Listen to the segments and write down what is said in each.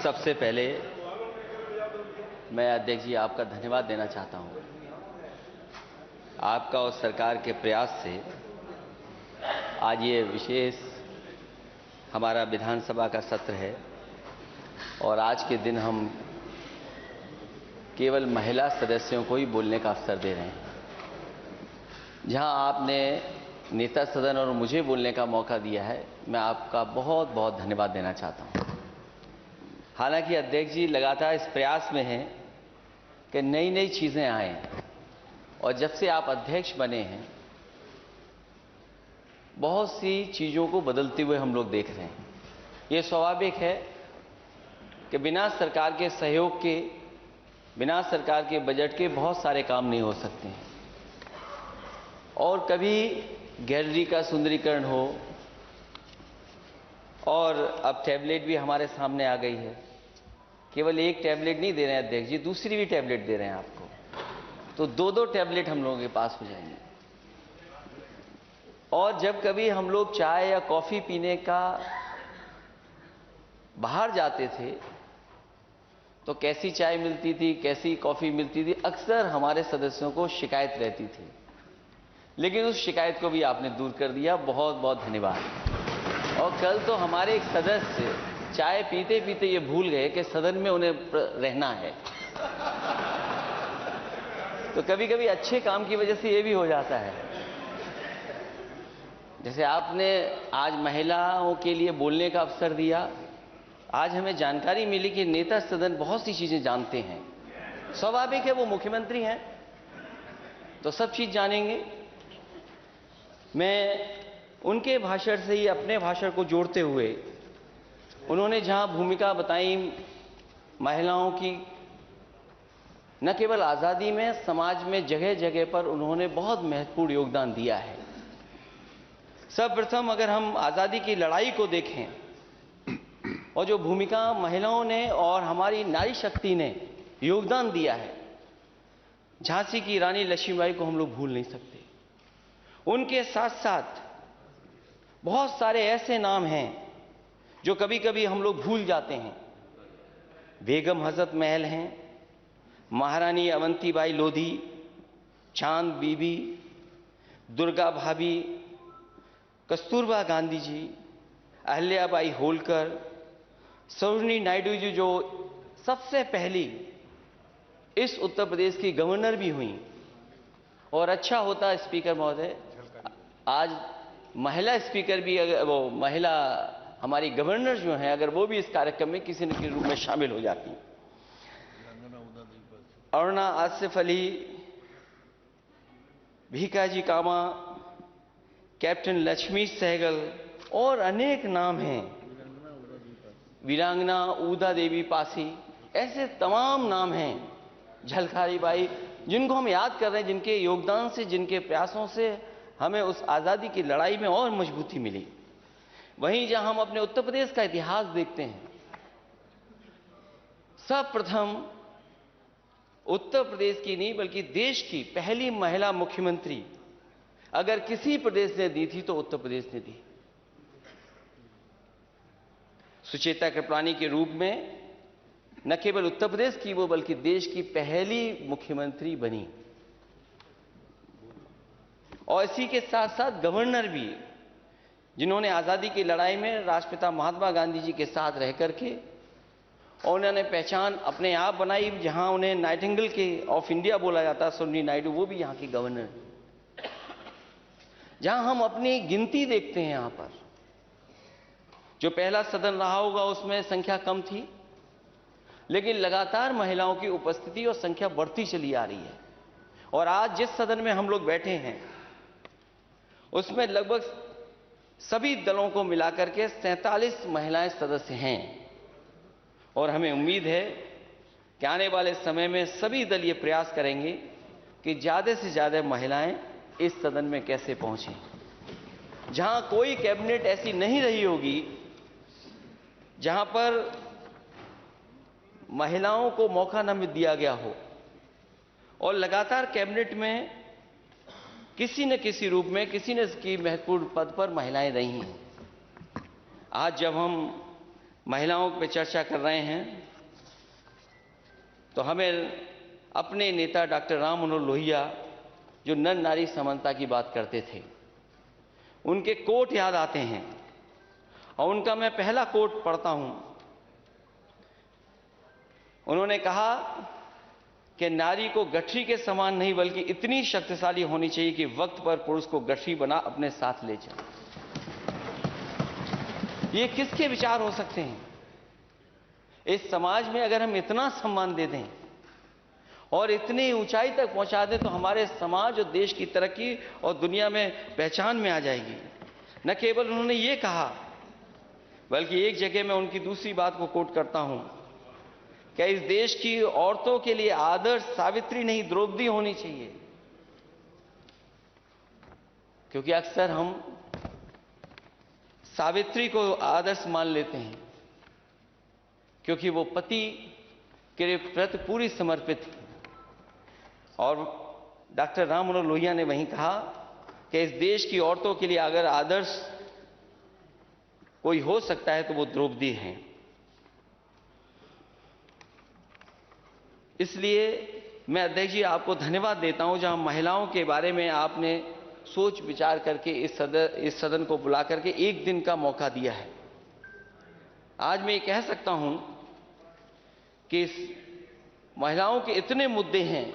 सबसे पहले मैं अध्यक्ष जी आपका धन्यवाद देना चाहता हूं। आपका और सरकार के प्रयास से आज ये विशेष हमारा विधानसभा का सत्र है और आज के दिन हम केवल महिला सदस्यों को ही बोलने का अवसर दे रहे हैं। जहां आपने नेता सदन और मुझे बोलने का मौका दिया है, मैं आपका बहुत बहुत धन्यवाद देना चाहता हूं। हालांकि अध्यक्ष जी लगातार इस प्रयास में हैं कि नई नई चीजें आएं और जब से आप अध्यक्ष बने हैं बहुत सी चीजों को बदलते हुए हम लोग देख रहे हैं। ये स्वाभाविक है कि बिना सरकार के सहयोग के, बिना सरकार के बजट के बहुत सारे काम नहीं हो सकते हैं। और कभी गैलरी का सुंदरीकरण हो, और अब टैबलेट भी हमारे सामने आ गई है। केवल एक टैबलेट नहीं दे रहे हैं अध्यक्ष जी, दूसरी भी टैबलेट दे रहे हैं आपको, तो दो दो टैबलेट हम लोगों के पास हो जाएंगे। और जब कभी हम लोग चाय या कॉफी पीने का बाहर जाते थे तो कैसी चाय मिलती थी, कैसी कॉफी मिलती थी, अक्सर हमारे सदस्यों को शिकायत रहती थी। लेकिन उस शिकायत को भी आपने दूर कर दिया, बहुत बहुत धन्यवाद। और कल तो हमारे एक सदस्य चाय पीते पीते ये भूल गए कि सदन में उन्हें रहना है। तो कभी कभी अच्छे काम की वजह से ये भी हो जाता है। जैसे आपने आज महिलाओं के लिए बोलने का अवसर दिया, आज हमें जानकारी मिली कि नेता सदन बहुत सी चीजें जानते हैं। स्वाभाविक है, वो मुख्यमंत्री हैं तो सब चीज जानेंगे। मैं उनके भाषण से ही अपने भाषण को जोड़ते हुए, उन्होंने जहां भूमिका बताई महिलाओं की, न केवल आजादी में, समाज में जगह जगह पर उन्होंने बहुत महत्वपूर्ण योगदान दिया है। सर्वप्रथम अगर हम आजादी की लड़ाई को देखें और जो भूमिका महिलाओं ने और हमारी नारी शक्ति ने योगदान दिया है, झांसी की रानी लक्ष्मीबाई को हम लोग भूल नहीं सकते। उनके साथ साथ बहुत सारे ऐसे नाम हैं जो कभी कभी हम लोग भूल जाते हैं। बेगम हजरत महल हैं, महारानी अवंतीबाई लोधी, चांद बीबी, दुर्गा भाभी, कस्तूरबा गांधी जी, अहिल्याबाई होलकर, सरोजिनी नायडू जी जो सबसे पहली इस उत्तर प्रदेश की गवर्नर भी हुई। और अच्छा होता स्पीकर महोदय, आज महिला स्पीकर भी, अगर वो महिला हमारी गवर्नर जो हैं, अगर वो भी इस कार्यक्रम में किसी न किसी रूप में शामिल हो जाती। अरुणा आसिफ अली, भीकाजी कामा, कैप्टन लक्ष्मी सहगल और अनेक नाम हैं, वीरांगना उदा देवी पासी, ऐसे तमाम नाम हैं, झलकारी बाई, जिनको हम याद कर रहे हैं, जिनके योगदान से, जिनके प्रयासों से हमें उस आजादी की लड़ाई में और मजबूती मिली। वहीं जहां हम अपने उत्तर प्रदेश का इतिहास देखते हैं, सर्वप्रथम उत्तर प्रदेश की नहीं बल्कि देश की पहली महिला मुख्यमंत्री अगर किसी प्रदेश ने दी थी तो उत्तर प्रदेश ने दी। सुचेता कृपलानी के रूप में न केवल उत्तर प्रदेश की वो बल्कि देश की पहली मुख्यमंत्री बनी। और इसी के साथ साथ गवर्नर भी, जिन्होंने आजादी की लड़ाई में राष्ट्रपिता महात्मा गांधी जी के साथ रह करके और उन्होंने पहचान अपने आप बनाई। जहां उन्हें नाइटिंगेल के ऑफ इंडिया बोला जाता, सरोजिनी नायडू, वो भी यहां की गवर्नर। जहां हम अपनी गिनती देखते हैं, यहां पर जो पहला सदन रहा होगा उसमें संख्या कम थी, लेकिन लगातार महिलाओं की उपस्थिति और संख्या बढ़ती चली आ रही है। और आज जिस सदन में हम लोग बैठे हैं उसमें लगभग सभी दलों को मिलाकर के 47 महिलाएं सदस्य हैं। और हमें उम्मीद है कि आने वाले समय में सभी दल ये प्रयास करेंगे कि ज्यादा से ज्यादा महिलाएं इस सदन में कैसे पहुंचें। जहां कोई कैबिनेट ऐसी नहीं रही होगी जहां पर महिलाओं को मौका न दिया गया हो, और लगातार कैबिनेट में किसी न किसी रूप में, किसी न किसी महत्वपूर्ण पद पर महिलाएं रही हैं। आज जब हम महिलाओं पे चर्चा कर रहे हैं तो हमें अपने नेता डॉक्टर राम मनोहर लोहिया जो नर नारी समानता की बात करते थे, उनके कोट याद आते हैं और उनका मैं पहला कोट पढ़ता हूं। उन्होंने कहा कि नारी को गठरी के समान नहीं बल्कि इतनी शक्तिशाली होनी चाहिए कि वक्त पर पुरुष को गठरी बना अपने साथ ले जाए। ये किसके विचार हो सकते हैं? इस समाज में अगर हम इतना सम्मान दे दें और इतनी ऊंचाई तक पहुंचा दें तो हमारे समाज और देश की तरक्की और दुनिया में पहचान में आ जाएगी। न केवल उन्होंने ये कहा बल्कि एक जगह मैं उनकी दूसरी बात को कोट करता हूं कि इस देश की औरतों के लिए आदर्श सावित्री नहीं द्रौपदी होनी चाहिए, क्योंकि अक्सर हम सावित्री को आदर्श मान लेते हैं क्योंकि वो पति के प्रति पूरी समर्पित थी। और डॉक्टर राम मनोहर लोहिया ने वहीं कहा कि इस देश की औरतों के लिए अगर आदर्श कोई हो सकता है तो वो द्रौपदी हैं। इसलिए मैं अध्यक्ष जी आपको धन्यवाद देता हूं जहां महिलाओं के बारे में आपने सोच विचार करके इस सदन को बुला करके एक दिन का मौका दिया है। आज मैं ये कह सकता हूं कि महिलाओं के इतने मुद्दे हैं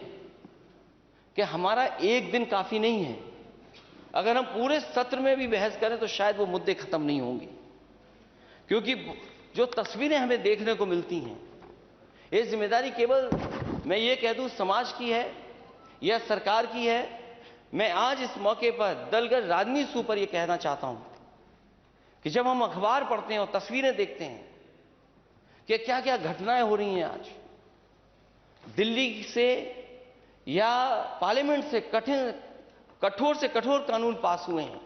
कि हमारा एक दिन काफी नहीं है। अगर हम पूरे सत्र में भी बहस करें तो शायद वो मुद्दे खत्म नहीं होंगे, क्योंकि जो तस्वीरें हमें देखने को मिलती हैं, ये जिम्मेदारी केवल मैं ये कह दूं समाज की है या सरकार की है। मैं आज इस मौके पर दलगत राजनीति से ऊपर ये कहना चाहता हूं कि जब हम अखबार पढ़ते हैं और तस्वीरें देखते हैं कि क्या क्या घटनाएं हो रही हैं आज दिल्ली से या पार्लियामेंट से, कठोर से कठोर कानून पास हुए हैं,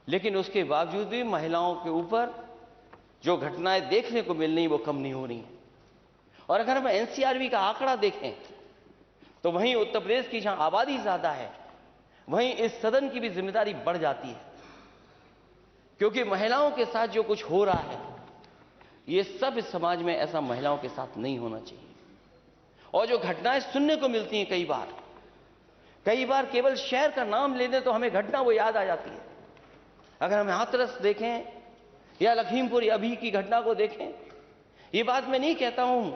लेकिन उसके बावजूद भी महिलाओं के ऊपर जो घटनाएं देखने को मिल रही वो कम नहीं हो रही हैं। और अगर हम एनसीआरबी का आंकड़ा देखें तो वहीं उत्तर प्रदेश की जहां आबादी ज्यादा है वहीं इस सदन की भी जिम्मेदारी बढ़ जाती है, क्योंकि महिलाओं के साथ जो कुछ हो रहा है ये सब इस समाज में ऐसा महिलाओं के साथ नहीं होना चाहिए। और जो घटनाएं सुनने को मिलती हैं कई बार केवल शहर का नाम ले दें तो हमें घटना वो याद आ जाती है। अगर हम हाथरस देखें या लखीमपुर या अभी की घटना को देखें, ये बात मैं नहीं कहता हूं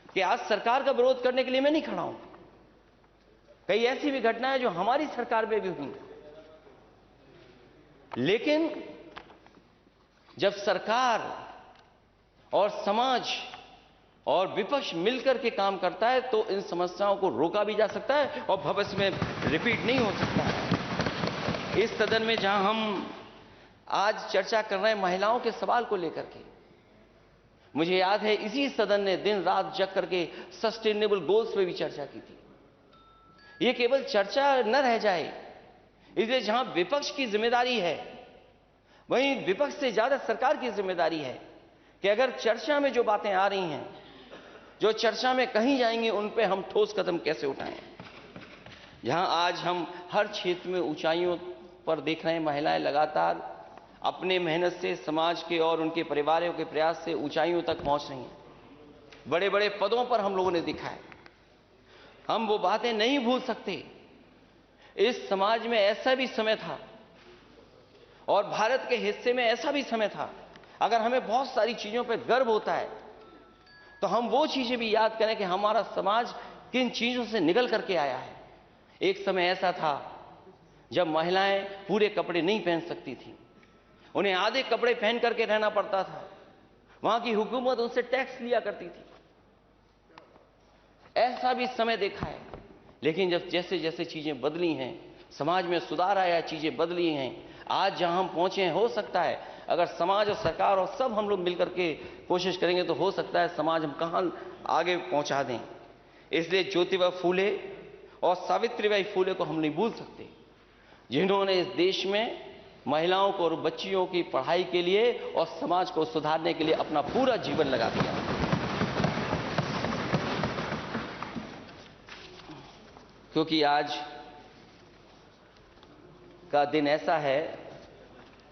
कि आज सरकार का विरोध करने के लिए मैं नहीं खड़ा हूं। कई ऐसी भी घटनाएं जो हमारी सरकार में भी हुई, लेकिन जब सरकार और समाज और विपक्ष मिलकर के काम करता है तो इन समस्याओं को रोका भी जा सकता है और भविष्य में रिपीट नहीं हो सकता है। इस सदन में जहां हम आज चर्चा कर रहे हैं महिलाओं के सवाल को लेकर के, मुझे याद है इसी सदन ने दिन रात जग करके सस्टेनेबल गोल्स पे भी चर्चा की थी। ये केवल चर्चा न रह जाए, इसलिए जहां विपक्ष की जिम्मेदारी है वहीं विपक्ष से ज्यादा सरकार की जिम्मेदारी है कि अगर चर्चा में जो बातें आ रही हैं, जो चर्चा में कहीं जाएंगी, उन पे हम ठोस कदम कैसे उठाएं। जहां आज हम हर क्षेत्र में ऊंचाइयों पर देख रहे हैं, महिलाएं लगातार अपने मेहनत से समाज के और उनके परिवारों के प्रयास से ऊंचाइयों तक पहुंच रही हैं। बड़े बड़े पदों पर हम लोगों ने देखा है। हम वो बातें नहीं भूल सकते। इस समाज में ऐसा भी समय था और भारत के हिस्से में ऐसा भी समय था, अगर हमें बहुत सारी चीजों पर गर्व होता है तो हम वो चीजें भी याद करें कि हमारा समाज किन चीजों से निकल करके आया है। एक समय ऐसा था जब महिलाएं पूरे कपड़े नहीं पहन सकती थी, उन्हें आधे कपड़े पहन करके रहना पड़ता था। वहां की हुकूमत उनसे टैक्स लिया करती थी। ऐसा भी समय देखा है। लेकिन जब जैसे जैसे चीजें बदली हैं, समाज में सुधार आया, चीजें बदली हैं, आज जहां हम पहुंचे हैं, हो सकता है अगर समाज और सरकार और सब हम लोग मिलकर के कोशिश करेंगे तो हो सकता है समाज हम कहां आगे पहुंचा दें। इसलिए ज्योतिबा फूले और सावित्रीबाई फूले को हम नहीं भूल सकते, जिन्होंने इस देश में महिलाओं को और बच्चियों की पढ़ाई के लिए और समाज को सुधारने के लिए अपना पूरा जीवन लगा दिया। क्योंकि आज का दिन ऐसा है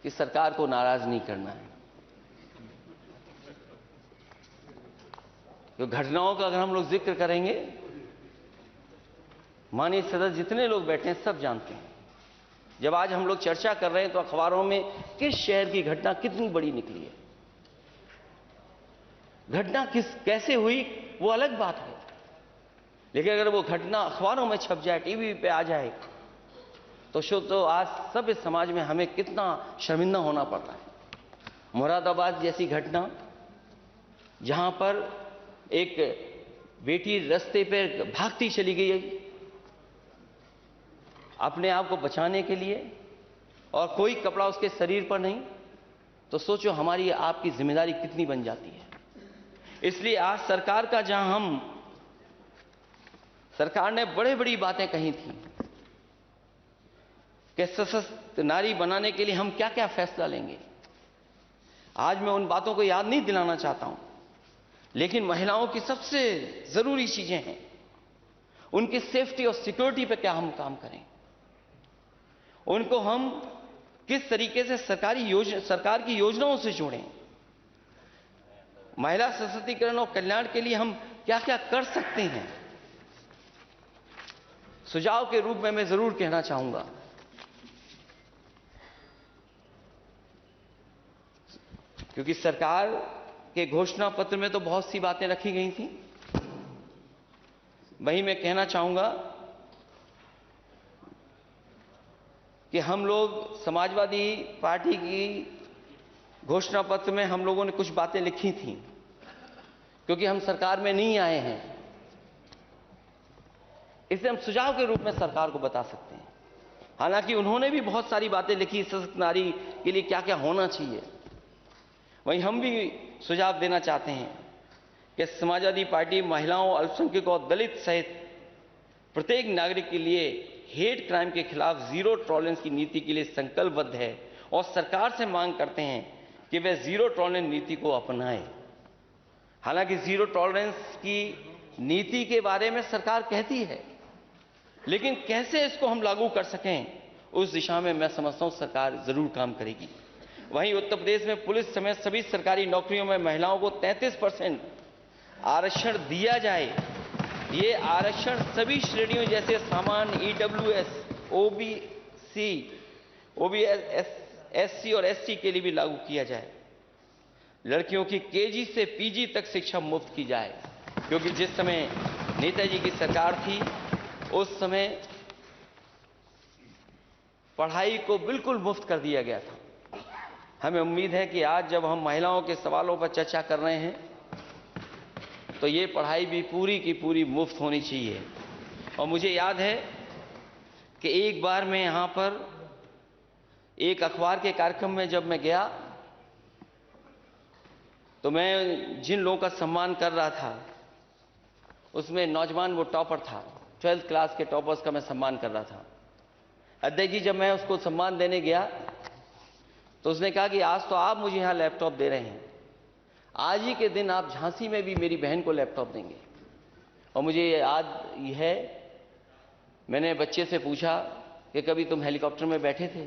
कि सरकार को नाराज नहीं करना है। तो घटनाओं का अगर हम लोग जिक्र करेंगे, माननीय सदस्य जितने लोग बैठे हैं सब जानते हैं। जब आज हम लोग चर्चा कर रहे हैं तो अखबारों में किस शहर की घटना कितनी बड़ी निकली है, घटना कैसे हुई वो अलग बात है, लेकिन अगर वो घटना अखबारों में छप जाए, टीवी पे आ जाए, तो आज सभ्य समाज में हमें कितना शर्मिंदा होना पड़ रहा है। मुरादाबाद जैसी घटना, जहां पर एक बेटी रास्ते पर भागती चली गई अपने आप को बचाने के लिए, और कोई कपड़ा उसके शरीर पर नहीं, तो सोचो हमारी आपकी जिम्मेदारी कितनी बन जाती है। इसलिए आज सरकार का सरकार ने बड़ी बातें कही थी कि सशक्त नारी बनाने के लिए हम क्या क्या फैसला लेंगे। आज मैं उन बातों को याद नहीं दिलाना चाहता हूं, लेकिन महिलाओं की सबसे जरूरी चीजें हैं, उनकी सेफ्टी और सिक्योरिटी पे क्या हम काम करें, उनको हम किस तरीके से सरकार की योजनाओं से जोड़ें, महिला सशक्तिकरण और कल्याण के लिए हम क्या क्या कर सकते हैं। सुझाव के रूप में मैं जरूर कहना चाहूंगा, क्योंकि सरकार के घोषणा पत्र में तो बहुत सी बातें रखी गई थी, वहीं मैं कहना चाहूंगा कि हम लोग समाजवादी पार्टी की घोषणा पत्र में हम लोगों ने कुछ बातें लिखी थी, क्योंकि हम सरकार में नहीं आए हैं, इसे हम सुझाव के रूप में सरकार को बता सकते हैं। हालांकि उन्होंने भी बहुत सारी बातें लिखी सशक्त नारी के लिए क्या क्या होना चाहिए, वहीं हम भी सुझाव देना चाहते हैं कि समाजवादी पार्टी महिलाओं, अल्पसंख्यकों और दलित सहित प्रत्येक नागरिक के लिए हेट क्राइम के खिलाफ जीरो टॉलरेंस की नीति के लिए संकल्पबद्ध है, और सरकार से मांग करते हैं कि वे जीरो टॉलरेंस नीति को अपनाएं। हालांकि जीरो टॉलरेंस की नीति के बारे में सरकार कहती है, लेकिन कैसे इसको हम लागू कर सकें, उस दिशा में मैं समझता हूं सरकार जरूर काम करेगी। वहीं उत्तर प्रदेश में पुलिस समेत सभी सरकारी नौकरियों में महिलाओं को 33% आरक्षण दिया जाए। ये आरक्षण सभी श्रेणियों जैसे सामान्य, ईडब्ल्यूएस, ओबीसी, एससी और एसटी के लिए भी लागू किया जाए। लड़कियों की केजी से पीजी तक शिक्षा मुफ्त की जाए, क्योंकि जिस समय नेताजी की सरकार थी उस समय पढ़ाई को बिल्कुल मुफ्त कर दिया गया था। हमें उम्मीद है कि आज जब हम महिलाओं के सवालों पर चर्चा कर रहे हैं तो ये पढ़ाई भी पूरी की पूरी मुफ्त होनी चाहिए। और मुझे याद है कि एक बार मैं यहाँ पर एक अखबार के कार्यक्रम में जब मैं गया तो मैं जिन लोगों का सम्मान कर रहा था उसमें नौजवान वो टॉपर था, 12th क्लास के टॉपर्स का मैं सम्मान कर रहा था। अध्यक्ष जी जब मैं उसको सम्मान देने गया तो उसने कहा कि आज तो आप मुझे यहाँ लैपटॉप दे रहे हैं, आज ही के दिन आप झांसी में भी मेरी बहन को लैपटॉप देंगे। और मुझे याद है मैंने बच्चे से पूछा कि कभी तुम हेलीकॉप्टर में बैठे थे?